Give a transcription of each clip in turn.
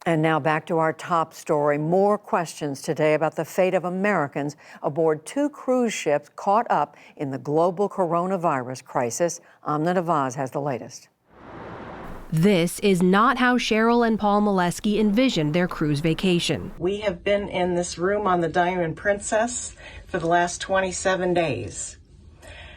And now back to our top story. More questions today about the fate of Americans aboard two cruise ships caught up in the global coronavirus crisis. Amna Nawaz has the latest. This is not how Cheryl and Paul Molesky envisioned their cruise vacation. We have been in this room on the Diamond Princess for the last 27 days.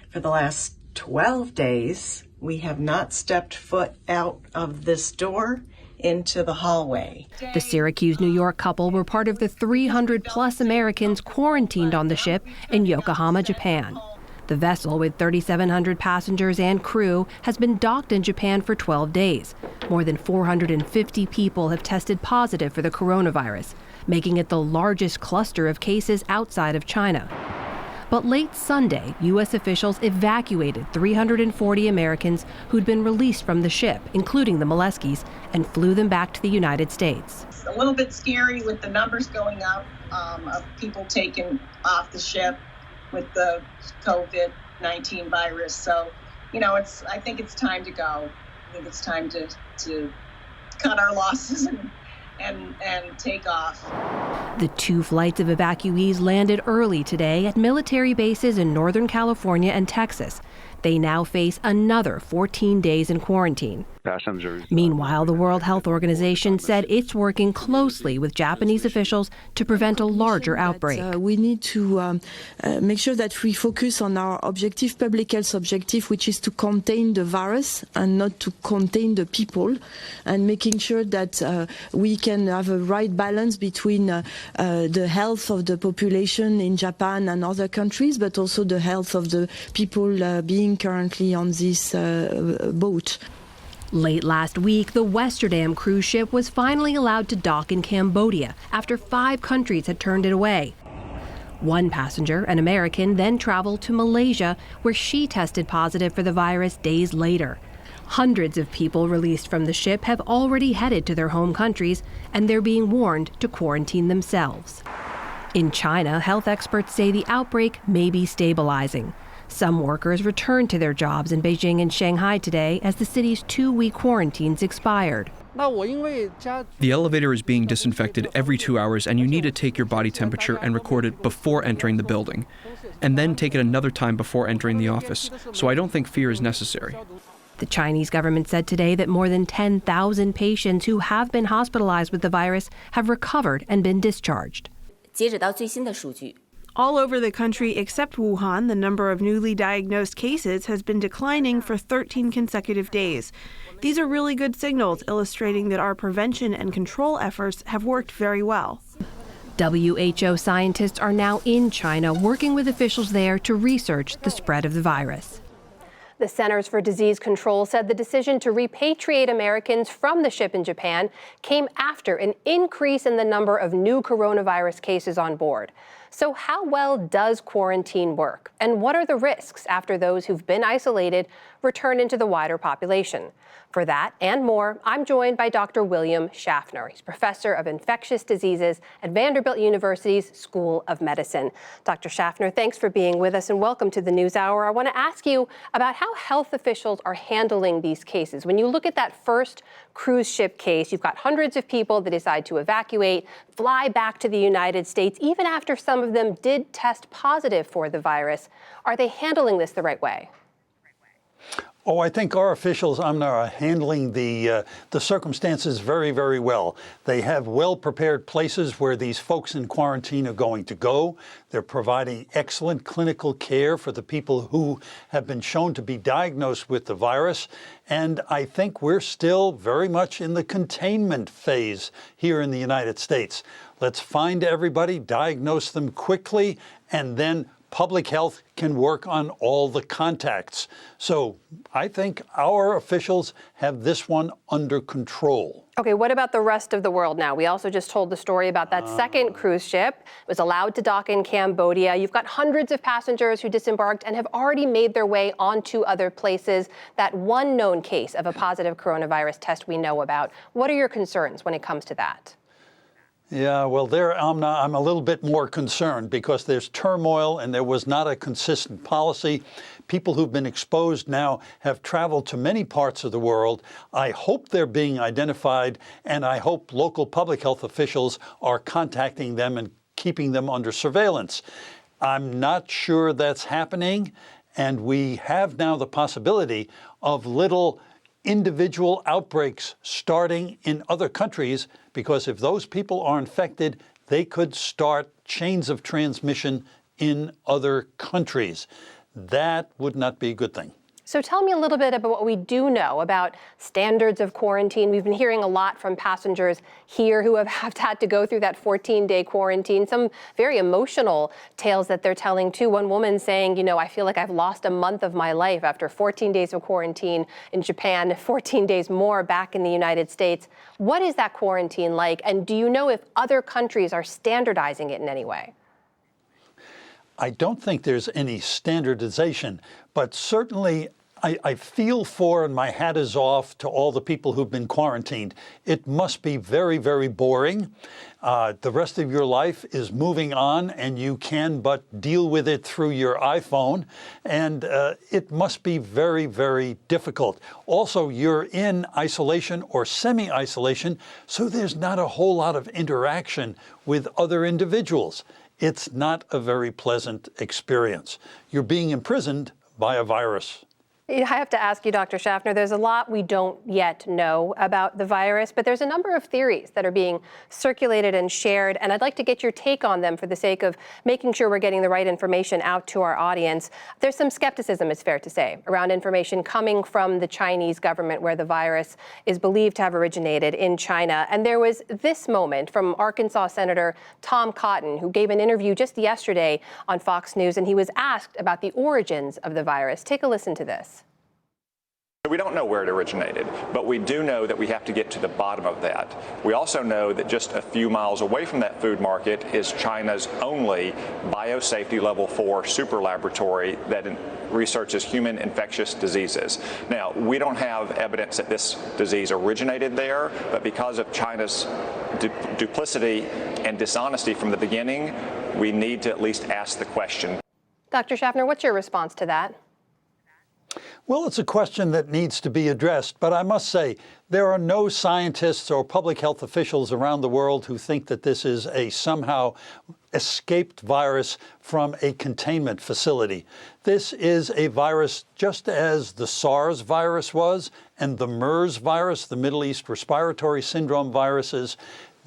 For the last 12 days, we have not stepped foot out of this door into the hallway. The Syracuse, New York couple were part of the 300-plus Americans quarantined on the ship in Yokohama, Japan. The vessel, with 3,700 passengers and crew, has been docked in Japan for 12 days. More than 450 people have tested positive for the coronavirus, making it the largest cluster of cases outside of China. But late Sunday, U.S. officials evacuated 340 Americans who'd been released from the ship, including the Moleskys, and flew them back to the United States. It's a little bit scary with the numbers going up of people taken off the ship with the COVID-19 virus. So, I think it's time to go. I think it's time to cut our losses and take off. The two flights of evacuees landed early today at military bases in Northern California and Texas. They now face another 14 days in quarantine. Meanwhile, the World Health Organization said it's working closely with Japanese officials to prevent a larger outbreak. We need to make sure that we focus on our objective, public health objective, which is to contain the virus and not to contain the people, and making sure that we can have a right balance between the health of the population in Japan and other countries, but also the health of the people being currently on this boat. Late last week, the Westerdam cruise ship was finally allowed to dock in Cambodia after 5 countries had turned it away. One passenger, an American, then traveled to Malaysia, where she tested positive for the virus days later. Hundreds of people released from the ship have already headed to their home countries, and they're being warned to quarantine themselves. In China, health experts say the outbreak may be stabilizing. Some workers returned to their jobs in Beijing and Shanghai today as the city's 2-week quarantines expired. The elevator is being disinfected every 2 hours, and you need to take your body temperature and record it before entering the building, and then take it another time before entering the office. So I don't think fear is necessary. The Chinese government said today that more than 10,000 patients who have been hospitalized with the virus have recovered and been discharged. All over the country except Wuhan, the number of newly diagnosed cases has been declining for 13 consecutive days. These are really good signals illustrating that our prevention and control efforts have worked very well. WHO scientists are now in China working with officials there to research the spread of the virus. The Centers for Disease Control said the decision to repatriate Americans from the ship in Japan came after an increase in the number of new coronavirus cases on board. So how well does quarantine work? And what are the risks after those who've been isolated return into the wider population? For that and more, I'm joined by Dr. William Schaffner. He's professor of infectious diseases at Vanderbilt University's School of Medicine. Dr. Schaffner, thanks for being with us and welcome to the NewsHour. I want to ask you about how health officials are handling these cases. When you look at that first cruise ship case, you've got hundreds of people that decide to evacuate, fly back to the United States, even after some of them did test positive for the virus. Are they handling this the right way? Oh, I think our officials, Amna, are handling the circumstances very, very well. They have well-prepared places where these folks in quarantine are going to go. They're providing excellent clinical care for the people who have been shown to be diagnosed with the virus. And I think we're still very much in the containment phase here in the United States. Let's find everybody, diagnose them quickly, and then public health can work on all the contacts. So I think our officials have this one under control. Okay, what about the rest of the world now? We also just told the story about that second cruise ship. It was allowed to dock in Cambodia. You've got hundreds of passengers who disembarked and have already made their way onto other places. That one known case of a positive coronavirus test we know about. What are your concerns when it comes to that? Yeah, well, there, I'm a little bit more concerned because there's turmoil and there was not a consistent policy. People who've been exposed now have traveled to many parts of the world. I hope they're being identified, and I hope local public health officials are contacting them and keeping them under surveillance. I'm not sure that's happening, and we have now the possibility of little individual outbreaks starting in other countries, because if those people are infected, they could start chains of transmission in other countries. That would not be a good thing. So tell me a little bit about what we do know about standards of quarantine. We've been hearing a lot from passengers here who have had to go through that 14-day quarantine, some very emotional tales that they're telling too. One woman saying, you know, I feel like I've lost a month of my life after 14 days of quarantine in Japan, 14 days more back in the United States. What is that quarantine like? And do you know if other countries are standardizing it in any way? I don't think there's any standardization, but certainly I feel for, and my hat is off to all the people who've been quarantined. It must be very, very boring. The rest of your life is moving on, and you can but deal with it through your iPhone. And it must be very, very difficult. Also, you're in isolation or semi-isolation, so there's not a whole lot of interaction with other individuals. It's not a very pleasant experience. You're being imprisoned by a virus. I have to ask you, Dr. Schaffner, there's a lot we don't yet know about the virus, but there's a number of theories that are being circulated and shared, and I'd like to get your take on them for the sake of making sure we're getting the right information out to our audience. There's some skepticism, it's fair to say, around information coming from the Chinese government where the virus is believed to have originated in China. And there was this moment from Arkansas Senator Tom Cotton, who gave an interview just yesterday on Fox News, and he was asked about the origins of the virus. Take a listen to this. We don't know where it originated, but we do know that we have to get to the bottom of that. We also know that just a few miles away from that food market is China's only biosafety level 4 super laboratory that researches human infectious diseases. Now, we don't have evidence that this disease originated there, but because of China's duplicity and dishonesty from the beginning, we need to at least ask the question. Dr. Schaffner, what's your response to that? Well, it's a question that needs to be addressed, but I must say there are no scientists or public health officials around the world who think that this is a somehow escaped virus from a containment facility. This is a virus just as the SARS virus was and the MERS virus, the Middle East Respiratory Syndrome viruses.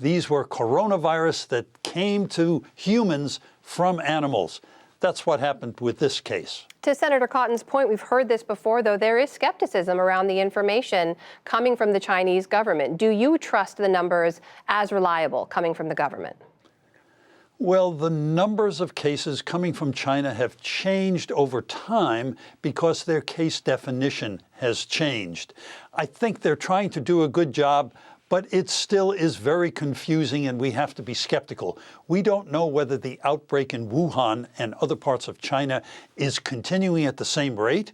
These were coronavirus that came to humans from animals. That's what happened with this case. To Senator Cotton's point, we've heard this before, though, there is skepticism around the information coming from the Chinese government. Do you trust the numbers as reliable coming from the government? Well, the numbers of cases coming from China have changed over time because their case definition has changed. I think they're trying to do a good job, but it still is very confusing, and we have to be skeptical. We don't know whether the outbreak in Wuhan and other parts of China is continuing at the same rate,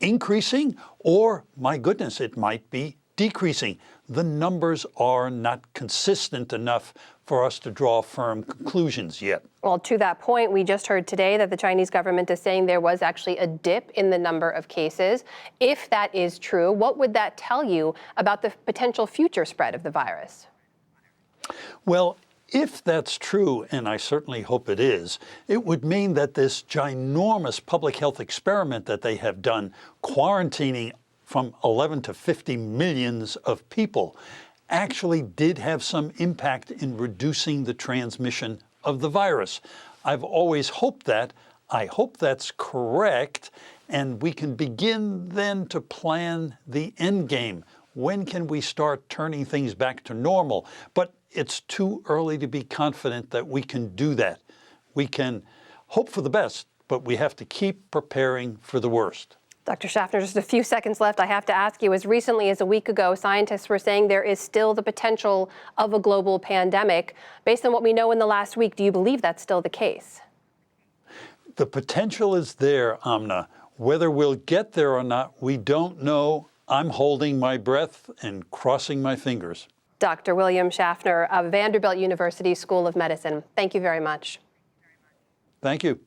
increasing, or, my goodness, it might be decreasing. The numbers are not consistent enough for us to draw firm conclusions yet. Well, to that point, we just heard today that the Chinese government is saying there was actually a dip in the number of cases. If that is true, what would that tell you about the potential future spread of the virus? Well, if that's true, and I certainly hope it is, it would mean that this ginormous public health experiment that they have done, quarantining from 11 to 50 millions of people, actually did have some impact in reducing the transmission of the virus. I've always hoped that. I hope that's correct, and we can begin then to plan the end game. When can we start turning things back to normal? But it's too early to be confident that we can do that. We can hope for the best, but we have to keep preparing for the worst. Dr. Schaffner, just a few seconds left. I have to ask you, as recently as a week ago, scientists were saying there is still the potential of a global pandemic. Based on what we know in the last week, do you believe that's still the case? The potential is there, Amna. Whether we'll get there or not, we don't know. I'm holding my breath and crossing my fingers. Dr. William Schaffner of Vanderbilt University School of Medicine, thank you very much. Thank you.